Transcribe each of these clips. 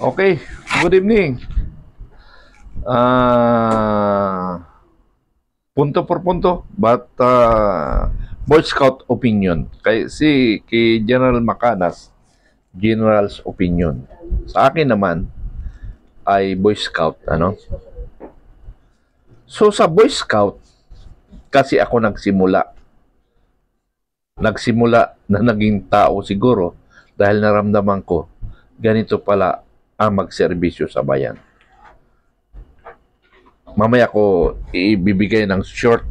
Okay, good evening. Punto por punto, but Boy Scout opinion. Kay General Macanas, General's opinion. Sa akin naman ay Boy Scout, ano? So sa Boy Scout, kasi ako nagsimula na naging tao siguro dahil naramdaman ko ganito pala ang magserbisyo sa bayan. Mamaya ko ibibigay ng short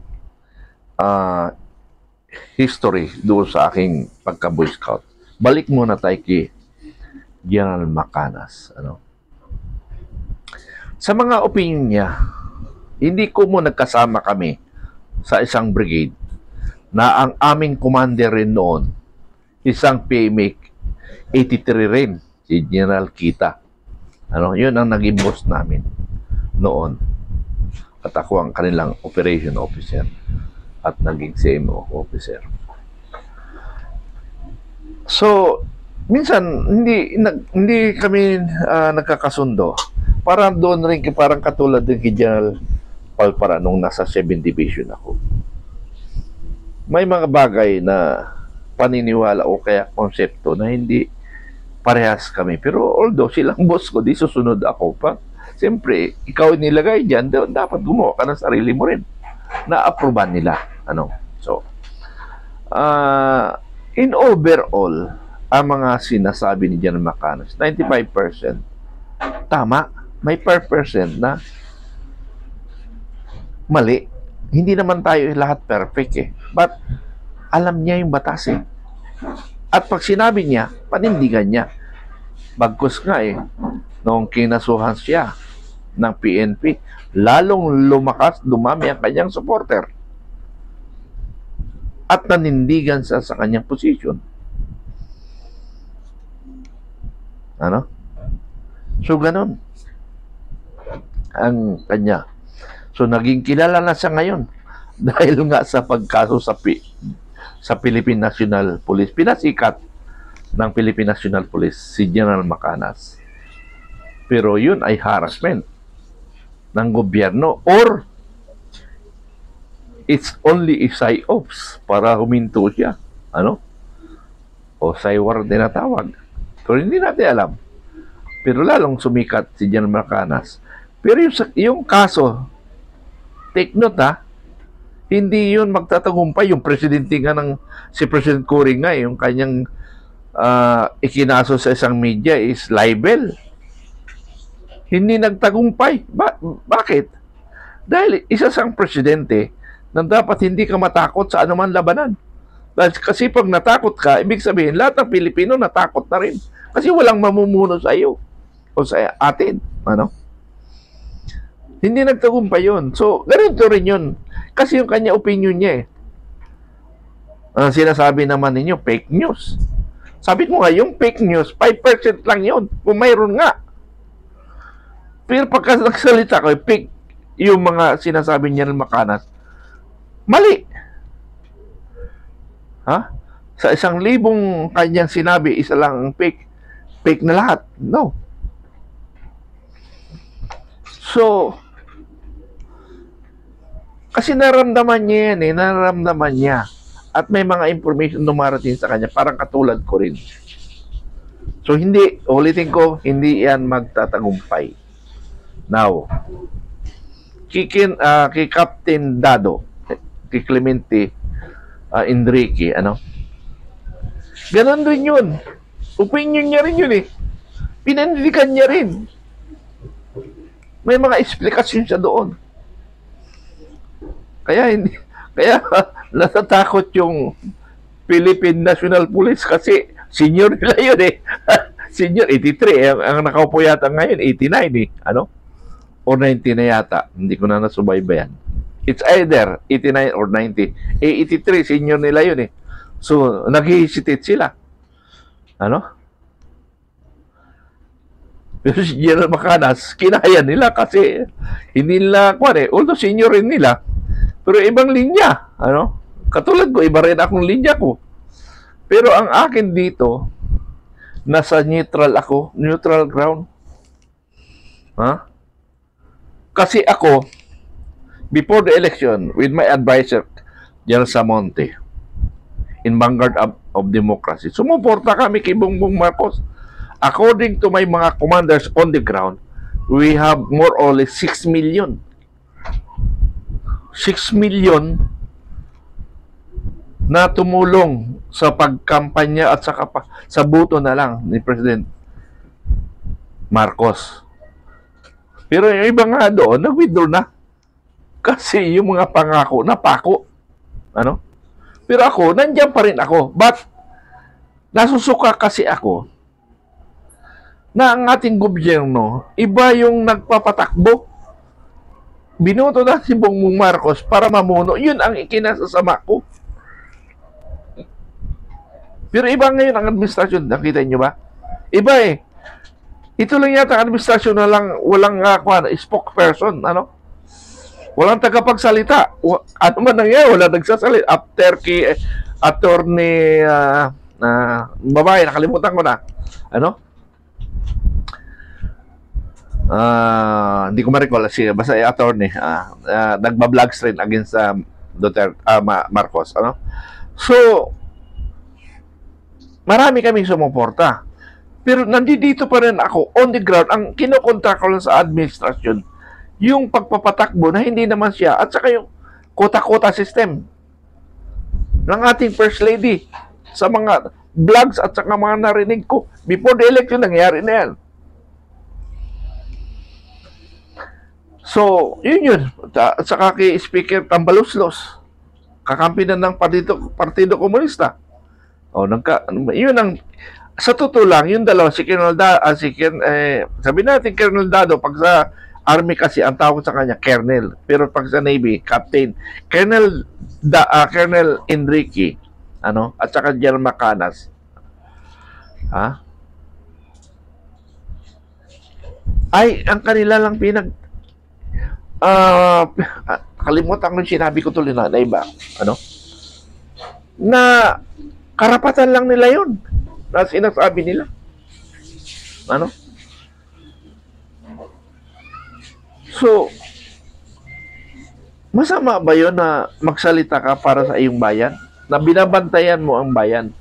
history doon sa aking pagka-Boy Scout. Balik muna tayo kay General Macanas. Ano? Sa mga opinion niya, hindi ko mo nagkasama kami sa isang brigade na ang aming commander rin noon, isang PMA 83 rin, si General Kita. Ano, yun ang naging boss namin noon. At ako ang kanilang operation officer at naging CMO officer. So, minsan hindi kami nagkakasundo. Parang doon rin, parang katulad din kay General Palpara nung nasa 7th Division ako. May mga bagay na paniniwala o kaya konsepto na hindi parehas kami. Pero although silang boss ko, di susunod ako pa. Siyempre, ikaw nilagay dyan, dapat gumawa ka ng sarili mo rin. Na-approvean nila. Ano? So, in overall, ang mga sinasabi ni General Macanas, 95% tama. May 5% na mali. Hindi naman tayo lahat perfect eh. But, alam niya yung batas eh. At pag sinabi niya, panindigan niya. Bagkus nga eh, noong kinasuhan siya ng PNP, lalong dumami ang kanyang supporter. At nanindigan sa kanyang posisyon. Ano? So, ganun ang kanya. So, naging kilala na siya ngayon dahil nga sa pagkaso sa Philippine National Police. Pinasikat ng Philippine National Police si General Macanas. Pero yun ay harassment ng gobyerno or it's only a psyops para huminto siya. Ano? O psywar din na tawag. Pero hindi natin alam. Pero lalong sumikat si General Macanas. Pero yung kaso, take note ha, hindi yun magtatagumpay. Yung presidente nga si President Cory nga, yung kanyang ikinaso sa isang media is libel. Hindi nagtagumpay. Bakit? Dahil isa sang presidente na dapat hindi ka matakot sa anuman labanan. Dahil kasi pag natakot ka, ibig sabihin, lahat ng Pilipino natakot na rin. Kasi walang mamumuno sa iyo o sa atin. Ano? Hindi nagtagumpay yun. So, ganito rin yun. Kasi yung kanya opinion niya eh. Sinasabi naman ninyo, fake news. Sabi ko nga, yung fake news, 5% lang yun. Kung mayroon nga. Pero pagka nagsalita ko, fake yung mga sinasabi niya ng Macanas. Mali. Ha? Sa 1,000 kanyang sinabi, isa lang ang fake. Fake na lahat. No. So, kasi naramdaman niya yan eh. Naramdaman niya. At may mga information dumarating sa kanya. Parang katulad ko rin. So, ulitin ko, hindi yan magtatagumpay. Now, kay Captain Dado, kay Clemente Enrique, ano? Ganon din yun. Opinion niya rin yun eh. Pinandigan niya rin. May mga explanation siya doon. Kaya natatakot yung Philippine National Police kasi senior nila yun eh. Senior 83 ang nakaupo yata ngayon 89 eh. Ano? Or 90 na yata. Hindi ko na nasubaybayan. It's either 89 or 90. 83 senior nila yun eh. So nag-hesitate sila. Ano? Pero si General Macanas, kinaya nila kasi hindi nila although senior rin nila. Pero ibang linya, ano? Katulad ko, iba rin akong linya ko. Pero ang akin dito, nasa neutral ako, neutral ground. Ha? Kasi ako, before the election, with my advisor, General Samonte, in vanguard of democracy, sumuporta kami kay Bongbong Marcos. According to my mga commanders on the ground, we have more or less 6 million. 6 million na tumulong sa pagkampanya at sa boto na lang ni President Marcos. Pero yung iba nga doon, nag-withdraw na. Kasi yung mga pangako, napako. Ano? Pero ako, nandiyan pa rin ako. But, nasusuka kasi ako na ang ating gobyerno, iba yung nagpapatakbo. Binoto na si Bongbong Marcos para mamuno. Yun ang ikinasasama ko. Pero iba ngayon ang administrasyon. Nakita niyo ba? Iba eh. Ito lang yata ang administrasyon na lang walang spokesperson. Ano? Walang tagapagsalita. Ano man nangyari, wala nagsasalita. After kay attorney babae, nakalimutan ko na. Ano? Hindi ko ma-recall siya. Basta attorney. Nagbablog strain against Duterte, Marcos. Ano? So, marami kaming sumuporta. Pero nandito pa rin ako on the ground. Ang kinokontra ko lang sa administrasyon, yung pagpapatakbo na hindi naman siya at saka yung kota-kota system ng ating First Lady sa mga vlogs at saka mga narinig ko before the election, nangyari na yan. So, yun. At saka kay Speaker Tambaluslos, kakampi na ng Partido Komunista. Yun ang, sa totoo lang, yung dalawa, si Colonel sabi natin Colonel Dado, pag sa Army kasi, ang tawag sa kanya, Colonel. Pero pag sa Navy, Captain. Colonel Enrique, at saka General Macanas. Ay, ang kanila lang kalimutan ko yung sinabi ko tuloy na iba. Na karapatan lang nila yun na sinasabi nila. So, masama ba yun na magsalita ka para sa iyong bayan? Na binabantayan mo ang bayan?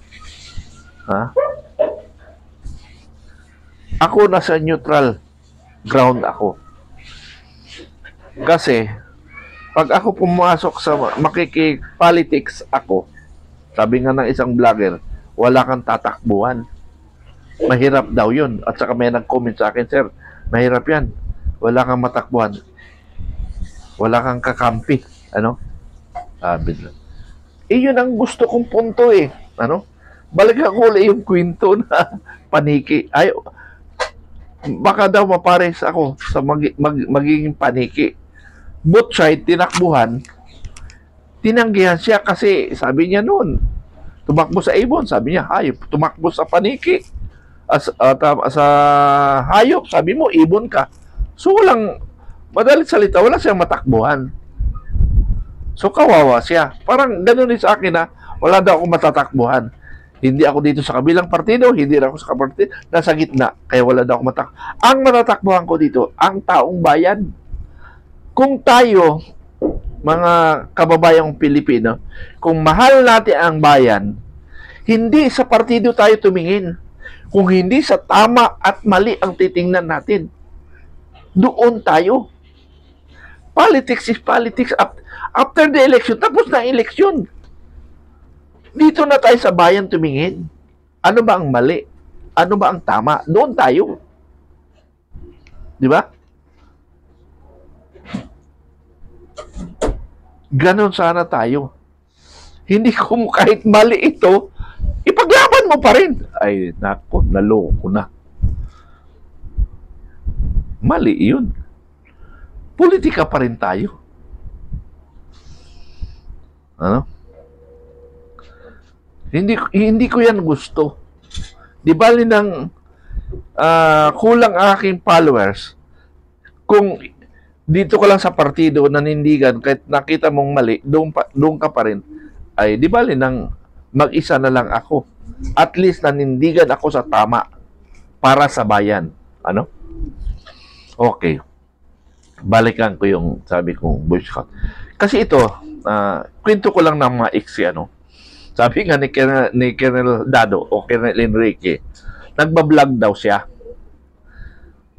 Ako nasa neutral ground ako. Kasi, pag ako pumasok sa makikipolitics ako, sabi nga ng isang vlogger, wala kang tatakbuhan. Mahirap daw yun. At saka may nag-comment sa akin, sir, mahirap yan. Wala kang matakbuhan. Wala kang kakampi. Sabi lang. Yun ang gusto kong punto eh. Balik ako ulit yung kwento na paniki. Ay, baka daw mapares ako sa magiging paniki. Both side, tinakbuhan, tinanggihan siya kasi sabi niya noon, tumakbo sa ibon, sabi niya, hayop. Tumakbo sa paniki. Sa hayop, sabi mo, ibon ka. So, madalit salita, wala siyang matakbuhan. So, kawawa siya. Parang ganun din sa akin na, wala daw akong matatakbuhan. Hindi ako dito sa kabilang partido, hindi rin ako sa kapartido, nasa gitna, kaya wala daw akong matakbuhan. Ang matatakbuhan ko dito, ang taong bayan. Kung tayo, mga kababayang Pilipino, kung mahal natin ang bayan, hindi sa partido tayo tumingin. Kung hindi sa tama at mali ang titingnan natin, doon tayo. Politics is politics. After the election, tapos na ang election. Dito na tayo sa bayan tumingin. Ano ba ang mali? Ano ba ang tama? Doon tayo. Di ba? Ganon sana tayo. Hindi ko kahit mali ito, ipaglaban mo pa rin. Ay, nako, naloko na. Mali yun. Politika pa rin tayo. Hindi ko yan gusto. Di bali ng kulang aking followers, kung dito ko lang sa partido nanindigan, kahit nakita mong mali, doon ka pa rin, ay di bali nang mag-isa na lang ako. At least nanindigan ako sa tama para sa bayan. Okay. Balikan ko yung sabi kong Boy Scout. Kasi ito, kwento ko lang ng mga iksi, ano. Sabi nga ni Colonel Dado o Colonel Enrique, nagbablog daw siya.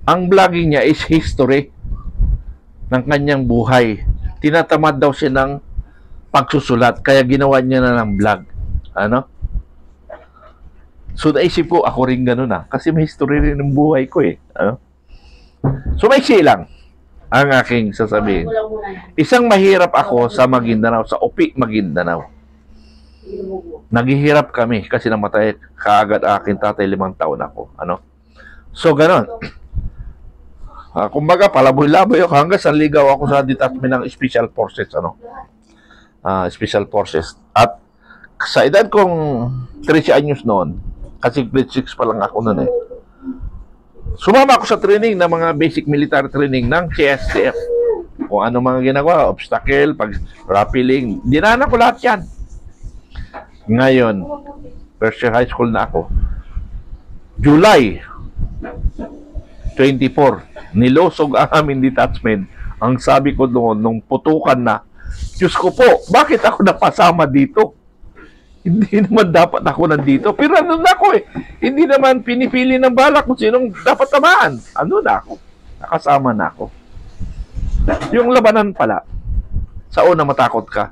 Ang vlogging niya is history ng kanyang buhay. Tinatamad daw siya ng pagsusulat, kaya ginawa niya na ng vlog. Ano? So, naisip ko, ako rin ganun kasi may history rin ng buhay ko eh. Ano? So, maiksi lang ang aking sasabihin. Isang mahirap ako sa Maguindanao, sa Upi, Maguindanao. Naghihirap kami kasi namatay kaagad aking tatay, 5 taon ako. Ano? So, ganun. Kumbaga, palaboy-laboy ako hanggang sa ligaw ako sa detachment ng Special Forces. Ano? Special Forces. At sa edad kong 13 anyos noon, kasi grade 6 pa lang ako noon eh, sumama ako sa training ng mga basic military training ng CSTF. Kung ano mga ginagawa, obstacle, rappelling, dinaanan ko lahat yan. Ngayon, first year high school na ako. July 24, nilosog ang aming detachment. Ang sabi ko doon, nung putukan na, Diyos ko po, bakit ako napasama dito? Hindi naman dapat ako nandito. Pero ano na ako eh. Hindi naman pinipili ng bala kung sinong dapat tamaan. Ano na ako? Nakasama na ako. Yung labanan pala, sa una matakot ka.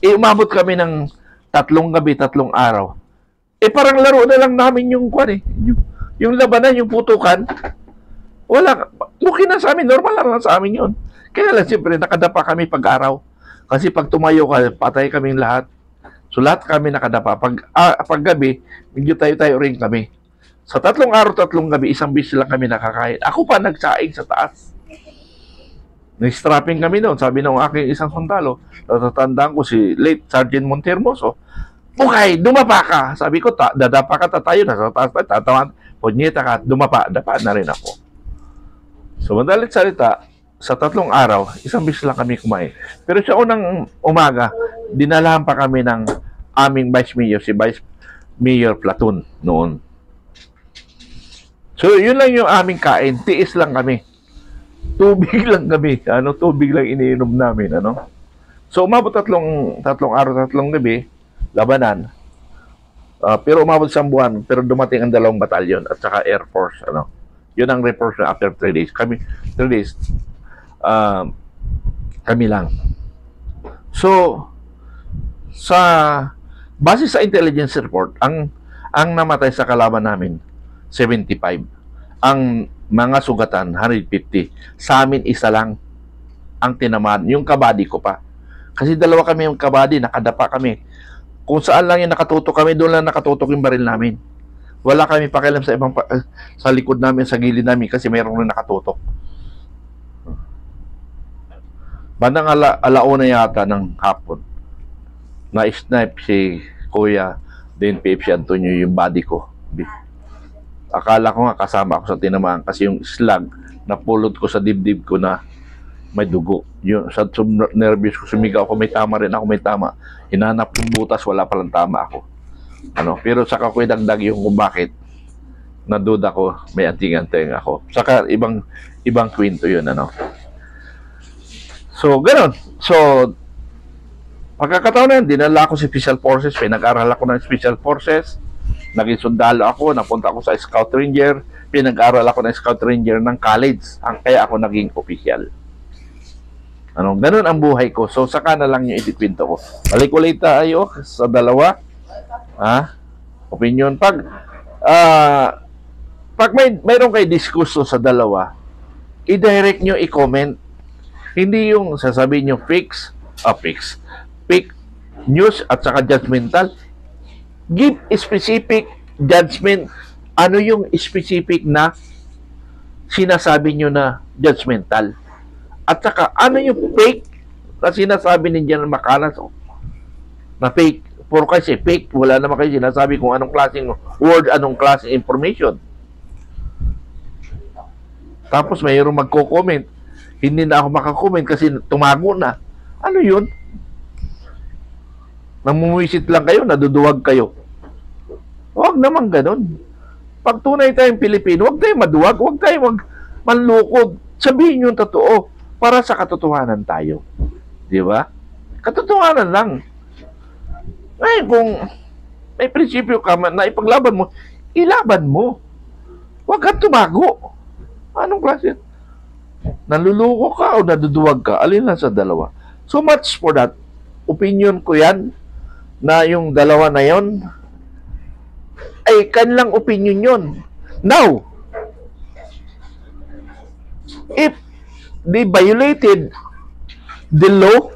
Umabot kami ng 3 gabi, 3 araw. Parang laro na lang namin yung kwan eh. Yung labanan, yung putukan. Wala. Okay na sa amin. Normal lang sa amin yun. Kaya lang siyempre nakadapa kami pag-araw. Kasi pag tumayo ka, patay kaming lahat. So lahat kami nakadapa. Pag gabi, medyo tayo-tayo rin kami. Sa 3 araw, 3 gabi, isang bis lang kami nakakain. Ako pa nagsaing sa taas. Nag-strapping kami noon. Sabi ng aking isang sundalo, natatandaan ko si late Sergeant Montermoso, okay, dumapa ka. Sabi ko, dadapa ka tayo na sa taas tayo. Tatawan, punyeta ka, dumapa. Dapa na rin ako. So madalit salita, sa 3 araw, isang bis lang kami kumain. Pero sa unang umaga, dinalahan pa kami ng aming Vice Mayor, si Vice Mayor Platoon noon. So, yun lang yung aming kain. Tiis lang kami. Tubig lang kami. Tubig lang iniinom namin. So, umabot 3 araw, 3 gabi, labanan. Pero umabot 1 buwan, pero dumating ang 2 batalyon at saka Air Force. Yun ang report na after 3 days. 3 days, kami lang. So, base sa intelligence report, ang namatay sa kalaban namin, 75. Ang mga sugatan, 150. Sa amin, isa lang ang tinamaan. Yung kabady ko pa. Kasi 2 kami yung kabady, nakadapa kami. Kung saan lang yung nakatutok kami, doon lang nakatutok yung baril namin. Wala kami pakialam sa sa likod namin, sa gilid namin, kasi mayroong rin nakatutok. Bandang alauna yata ng hapon, na-snipe si Kuya DNPF si Antonio yung body ko. Akala ko nga kasama ako sa tinamaan kasi yung slag napulot ko sa dibdib ko na may dugo. Yung sa nervous ko, sumigaw ako, may tama rin ako, may tama. Hinanap yung butas, wala palang tama ako. Pero saka ko idagdag yung kung bakit naduda ko, may anting-anting ako. Saka ibang kwento yun. So, gano'n. So, pagkakataon na yun, dinala ako sa Special Forces, pinag-aral ako ng Special Forces, naging sundalo ako, napunta ako sa Scout Ranger, pinag-aral ako ng Scout Ranger ng college, kaya ako naging official. Ganun ang buhay ko. So, saka na lang yung itikwento ko. Balik ulit tayo sa 2. Opinion. Pag mayroon kayo diskusyon sa 2, i-direct nyo, i-comment. Hindi yung sasabihin nyo fake news at saka judgmental. Give specific judgment. Ano yung specific na sinasabi nyo na judgmental? At saka ano yung fake na sinasabi ninyo na makalas na fake? Puro kasi fake, wala naman kayo sinasabi kung anong klaseng word, anong klaseng information. Tapos mayroong magko-comment, hindi na ako makakomment kasi tumago na. Ano yun? Namumuwisit lang kayo, naduduwag kayo. Huwag naman ganun. Pag tunay tayong Pilipino, huwag tayong maduwag, huwag tayong manlukod Sabihin yung totoo para sa katotohanan tayo. Di ba? Katotohanan lang. Ngayon, kung may prinsipyo ka na ipaglaban mo, ilaban mo. Huwag kang tumago. Anong klase? Naluluko ka o naduduwag ka? Alin lang sa dalawa? So much for that. Opinion ko yan na yung dalawa na yon ay kanilang opinion yon. Now, if they violated the law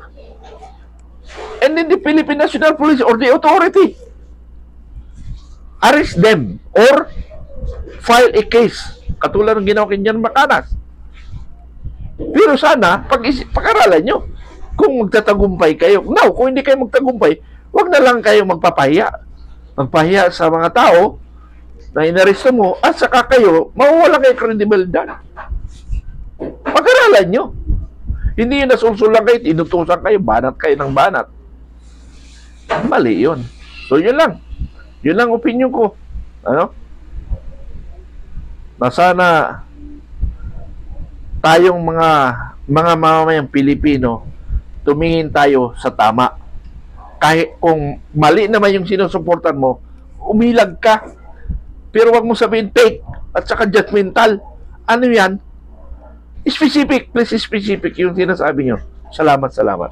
and then the Philippine National Police or the authority arrest them or file a case katulad ng ginawa kay Jan Macanas. Pero sana pag-aralan nyo kung magtatagumpay kayo. Now, kung hindi kayo magtagumpay, wag na lang kayo magpahiya sa mga tao na inaresto mo at saka kayo mawawala kayo kredibilidad. Pag-aralan nyo. Hindi yun nasulsulan kayo, inutusan kayo, banat kayo ng banat. Mali yun. So, yun lang. Yun lang opinion ko. Ano? Na sana tayong mga mamamayang Pilipino tumingin tayo sa tama. Kahit kung mali naman yung sinusuportan mo, umilag ka. Pero wag mo sabihin fake at saka judgmental. Ano yan? Specific, please specific yung sinasabi nyo. Salamat, salamat.